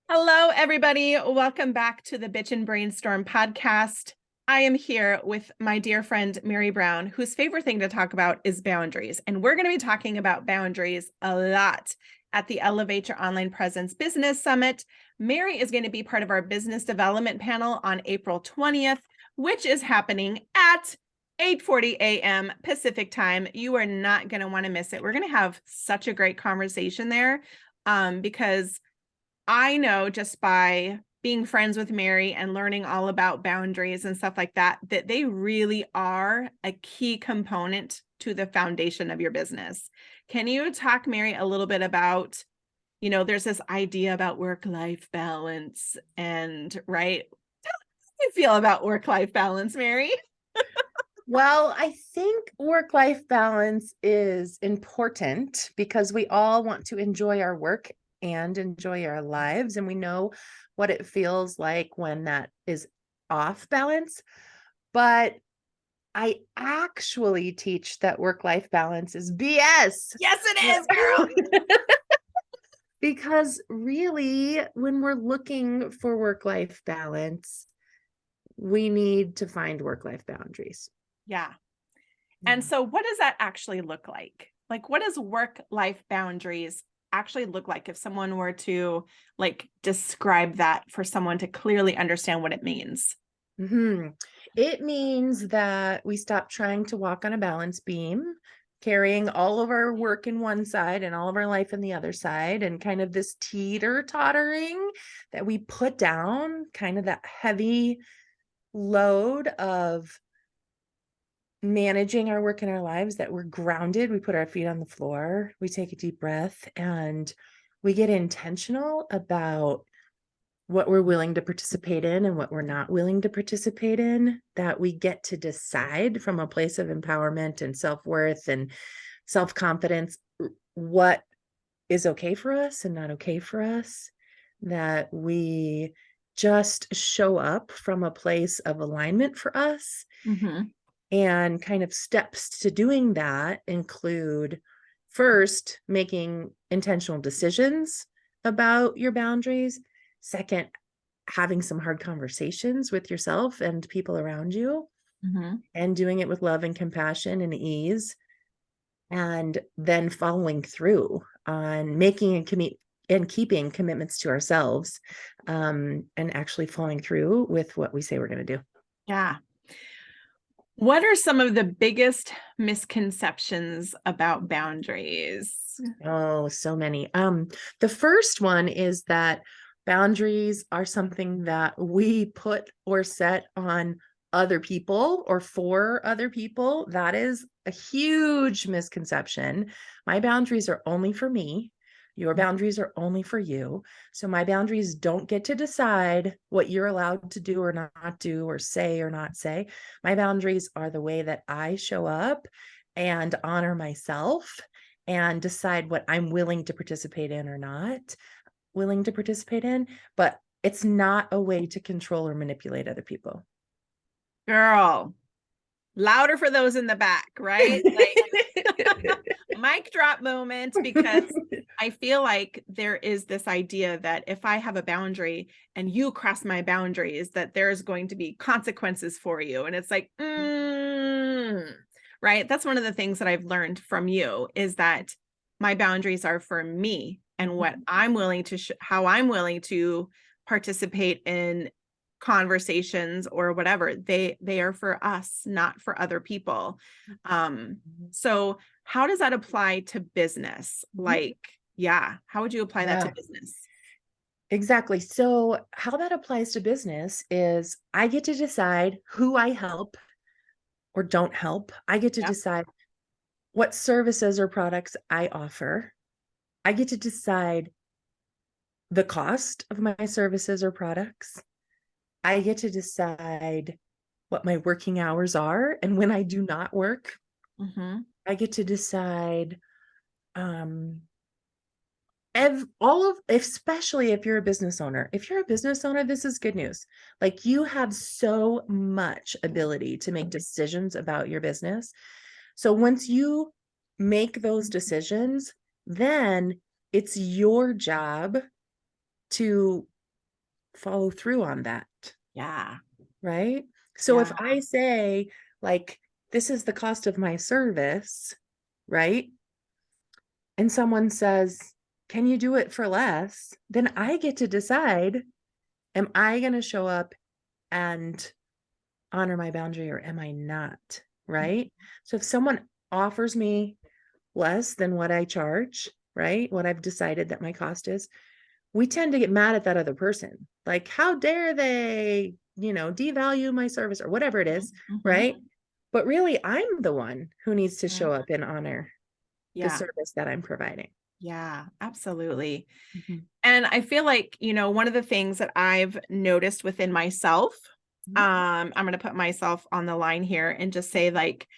Hello, everybody. Welcome back to the Bitch and Brainstorm podcast. I am here with my dear friend, Mary Brown, whose favorite thing to talk about is boundaries. And we're going to be talking about boundaries a lot at the Elevate Your Online Presence Business Summit. Mary is going to be part of our business development panel on April 20th, which is happening at 8:40 a.m. Pacific time. You are not going to want to miss it. We're going to have such a great conversation there because I know just by being friends with Mary and learning all about boundaries and stuff like that, that they really are a key component to the foundation of your business. Can you talk, Mary, a little bit about, there's this idea about work-life balance and, right? How do you feel about work-life balance, Mary? Well, I think work-life balance is important because we all want to enjoy our work and enjoy our lives. And we know what it feels like when that is off balance. But I actually teach that work-life balance is BS. Yes, it is, girl. Because really, when we're looking for work-life balance, we need to find work-life boundaries. Yeah. And so what does that actually look like? Like, what does work-life boundaries actually look like if someone were to describe that for someone to clearly understand what it means? Mm-hmm. It means that we stop trying to walk on a balance beam, carrying all of our work in one side and all of our life in the other side, and kind of this teeter-tottering that we put down, kind of that heavy load of managing our work and our lives, that we're grounded. We put our feet on the floor, we take a deep breath, and we get intentional about what we're willing to participate in and what we're not willing to participate in, that we get to decide from a place of empowerment and self-worth and self-confidence what is okay for us and not okay for us, that we just show up from a place of alignment for us. Mm-hmm. And kind of steps to doing that include, first, making intentional decisions about your boundaries. Second, having some hard conversations with yourself and people around you, Mm-hmm. and doing it with love and compassion and ease. And then following through on making and keeping commitments to ourselves, and actually following through with what we say we're going to do. Yeah. What are some of the biggest misconceptions about boundaries? Oh, so many. The first one is that boundaries are something that we put or set on other people or for other people. That is a huge misconception. My boundaries are only for me. Your boundaries are only for you. So my boundaries don't get to decide what you're allowed to do or not do or say or not say. My boundaries are the way that I show up and honor myself and decide what I'm willing to participate in or not willing to participate in, but it's not a way to control or manipulate other people. Girl, louder for those in the back, right? Mic drop moment, because I feel like there is this idea that if I have a boundary and you cross my boundaries, that there's going to be consequences for you. And it's like, right? That's one of the things that I've learned from you, is that my boundaries are for me and what I'm willing to, how I'm willing to participate in conversations or whatever. They are for us, not for other people. So how does that apply to business? How would you apply that to business? Exactly. So how that applies to business is I get to decide who I help or don't help. I get to decide what services or products I offer. I get to decide the cost of my services or products. I get to decide what my working hours are and when I do not work. Mm-hmm. I get to decide especially if you're a business owner. If you're a business owner, this is good news. Like, you have so much ability to make decisions about your business. So once you make those decisions, then it's your job to follow through on that. Yeah. Right. So if Yeah. I say, like, this is the cost of my service, right? And someone says, can you do it for less? Then I get to decide, am I going to show up and honor my boundary or am I not? Right. So if someone offers me less than what I charge, right, what I've decided that my cost is, we tend to get mad at that other person. Like, how dare they, devalue my service or whatever it is, Mhm. right? But really, I'm the one who needs to show Mhm. up and honor the Yeah. service that I'm providing. Yeah, absolutely. Mhm. And I feel like, one of the things that I've noticed within myself, Mhm. I'm going to put myself on the line here and just say, like,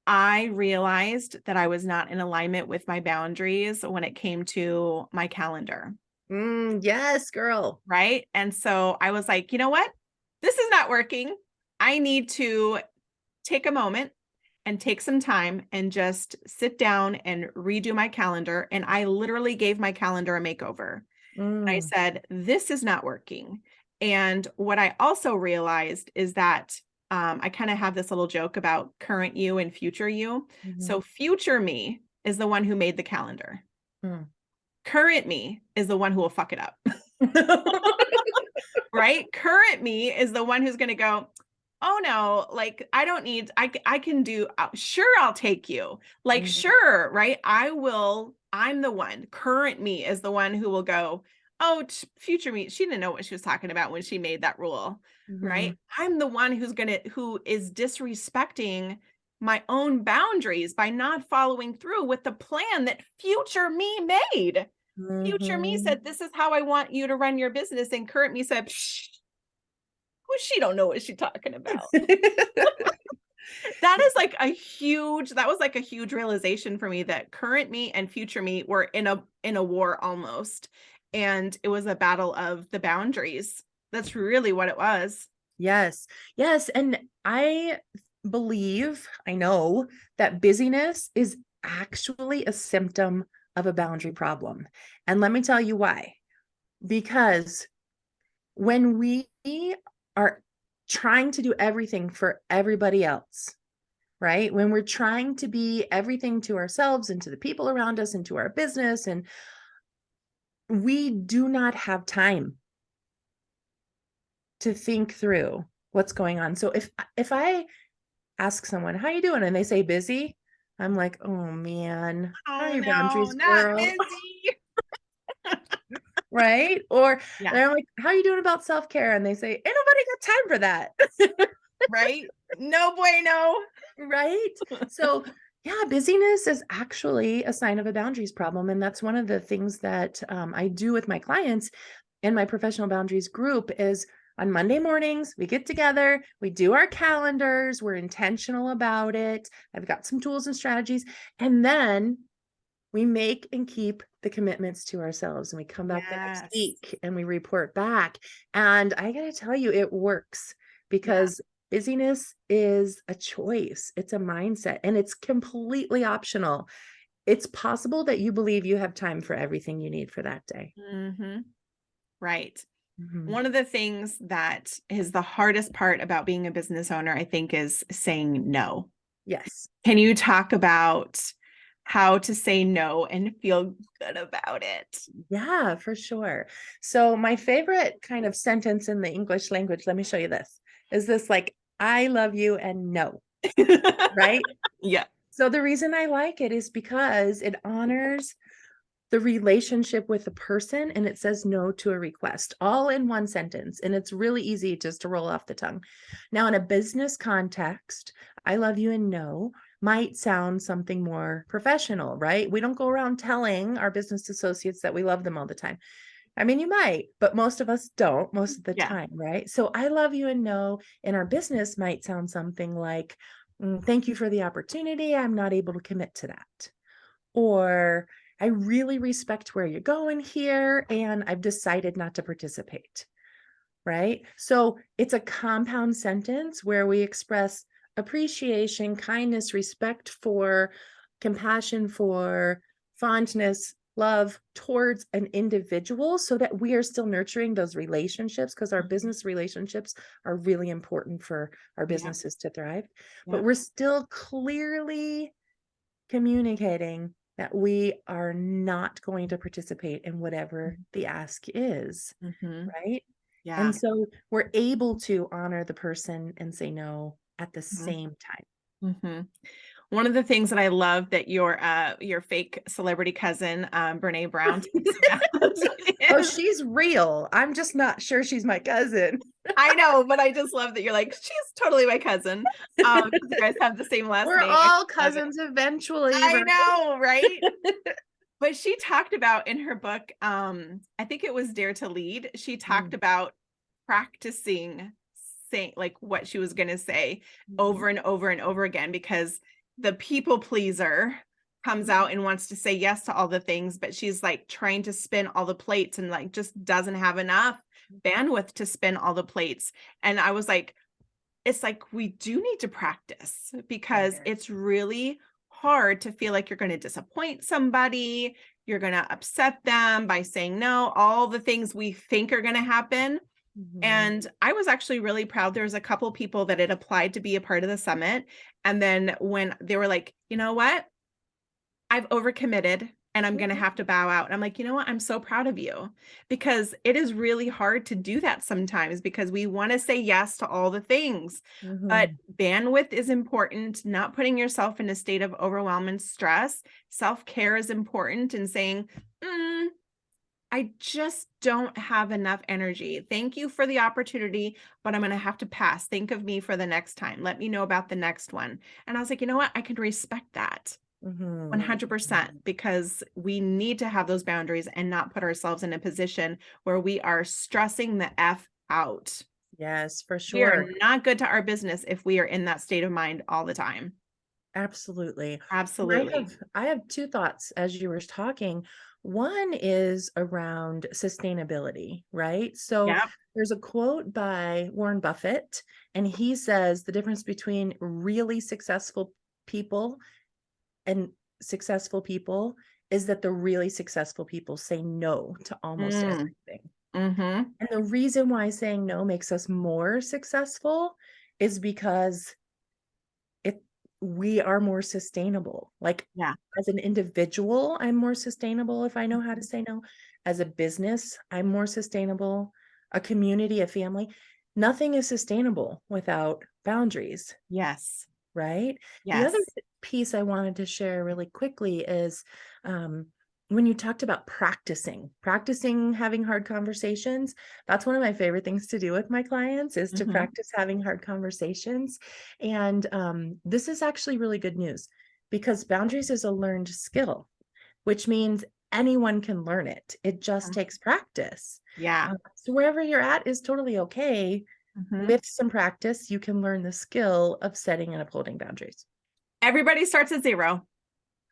I realized that I was not in alignment with my boundaries when it came to my calendar. Yes, girl. Right. And so I was like, you know what? This is not working. I need to take a moment and take some time and just sit down and redo my calendar. And I literally gave my calendar a makeover. I Mm, said, this is not working. And what I also realized is that I kind of have this little joke about current you and future you. mhm, So, future me is the one who made the calendar. mm. Current me is the one who will fuck it up. Right? Current me is the one who's going to go, oh no, like I don't need, I can do, sure, I'll take you. Like, Mhm, sure, right? I'm the one. Current me is the one who will go, oh, future me, she didn't know what she was talking about when she made that rule, right? mhm, I'm the one who is disrespecting my own boundaries by not following through with the plan that future me made. Future me mhm. said, "This is how I want you to run your business," and current me said, "Psh, well, she don't know what she's talking about." That was like a huge realization for me that current me and future me were in a war almost, and it was a battle of the boundaries. That's really what it was. Yes. Yes. And I know that busyness is actually a symptom of a boundary problem. And let me tell you why. Because when we are trying to do everything for everybody else, right? When we're trying to be everything to ourselves and to the people around us and to our business, and we do not have time to think through what's going on. So if I ask someone, how you doing? And they say busy, I'm like, oh man, how are Oh your no, boundaries, not girl? busy. Right? Or Yeah, they're like, how are you doing about self-care? And they say, ain't nobody got time for that. right? No bueno. Right? So yeah, busyness is actually a sign of a boundaries problem. And that's one of the things that I do with my clients in my professional boundaries group is on Monday mornings, we get together, we do our calendars, we're intentional about it. I've got some tools and strategies. And then we make and keep the commitments to ourselves. And we come back the next Yes. week and we report back. And I got to tell you, it works Yeah. because busyness is a choice, it's a mindset, and it's completely optional. It's possible that you believe you have time for everything you need for that day. Hmm. Right. Mhm. One of the things that is the hardest part about being a business owner, I think, is saying no. Yes. Can you talk about how to say no and feel good about it? Yeah, for sure. So my favorite kind of sentence in the English language, let me show you this, is this like, I love you and no, right? Yeah. So the reason I like it is because it honors the relationship with the person and it says no to a request all in one sentence. And it's really easy just to roll off the tongue. Now, in a business context, I love you and no might sound something more professional, right? We don't go around telling our business associates that we love them all the time. I mean, you might, but most of us don't most of the Yeah. time, right? So I love you and no in our business might sound something like, thank you for the opportunity. I'm not able to commit to that. Or I really respect where you're going here and I've decided not to participate, right? So it's a compound sentence where we express appreciation, kindness, respect for, compassion for, fondness love towards an individual so that we are still nurturing those relationships, because our business relationships are really important for our Yeah. businesses to thrive. Yeah. But we're still clearly communicating that we are not going to participate in whatever the ask is, Mm-hmm. right? Yeah. And so we're able to honor the person and say no at the Mm-hmm. same time. Mm-hmm. One of the things that I love that your fake celebrity cousin, Brene Brown talks about Oh, is, she's real. I'm just not sure she's my cousin. I know, but I just love that you're like, she's totally my cousin. 'Cause you guys have the same last We're name. I all love it. cousins eventually, I right? know, right? But she talked about in her book, I think it was Dare to Lead. She talked Mm. about practicing saying like what she was going to say over and over and over again, because the people pleaser comes out and wants to say yes to all the things, but she's like trying to spin all the plates and like just doesn't have enough bandwidth to spin all the plates. And I was like, it's like we do need to practice, because Right. it's really hard to feel like you're going to disappoint somebody, you're going to upset them by saying no, all the things we think are going to happen. Mhm. And I was actually really proud. There was a couple people that had applied to be a part of the summit. And then when they were like, you know what? I've overcommitted and I'm going to have to bow out. And I'm like, you know what? I'm so proud of you, because it is really hard to do that sometimes, because we want to say yes to all the things, but Mhm. bandwidth is important. Not putting yourself in a state of overwhelm and stress. Self-care is important, and saying, I just don't have enough energy. Thank you for the opportunity, but I'm going to have to pass. Think of me for the next time. Let me know about the next one. And I was like, you know what? I can respect that. Mhm. 100%, because we need to have those boundaries and not put ourselves in a position where we are stressing the F out. Yes, for We are sure. not good to our business if we are in that state of mind all the time. Absolutely. And I Absolutely. have I have two thoughts as you were talking. One is around sustainability, right? So Yep. there's a quote by Warren Buffett, and he says the difference between really successful people and successful people is that the really successful people say no to almost Mm, everything. mm-hmm. And the reason why saying no makes us more successful is because it we are more sustainable. Like, Yeah. as an individual, I'm more sustainable if I know how to say no. As a business, I'm more sustainable. A community, a family, nothing is sustainable without boundaries, Yes. right? The other Yes. piece I wanted to share really quickly is um, when you talked about practicing having hard conversations. That's one of my favorite things to do with my clients, is to Mm-hmm. practice having hard conversations. And this is actually really good news, because boundaries is a learned skill, which means anyone can learn it. It just takes practice. Yeah. So wherever you're at is totally okay. Mm-hmm. With some practice, you can learn the skill of setting and upholding boundaries. Everybody starts at zero.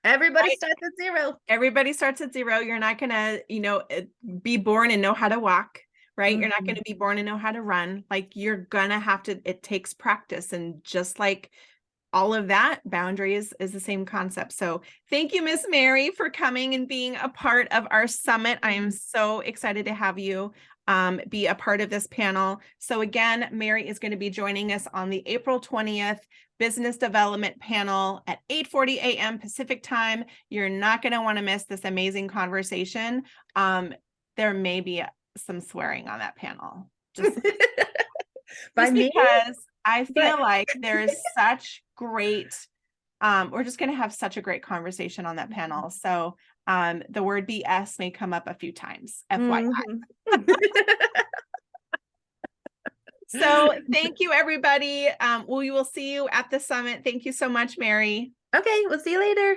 Everybody Right? starts at zero. Everybody starts at zero. You're not going to, be born and know how to walk, right? You're not going Mhm. to be born and know how to run. Like, you're going to have to, it takes practice. And just like all of that, boundaries is the same concept. So thank you, Miss Mary, for coming and being a part of our summit. I am so excited to have you be a part of this panel. So again, Mary is going to be joining us on the April 20th business development panel at 8:40 a.m. Pacific time. You're not going to want to miss this amazing conversation. There may be some swearing on that panel. Just By me, because I but feel like there is such great, we're just going to have such a great conversation on that panel. So the word BS may come up a few times, FYI. Mhm. So thank you, everybody. We will see you at the summit. Thank you so much, Mary. Okay, we'll see you later.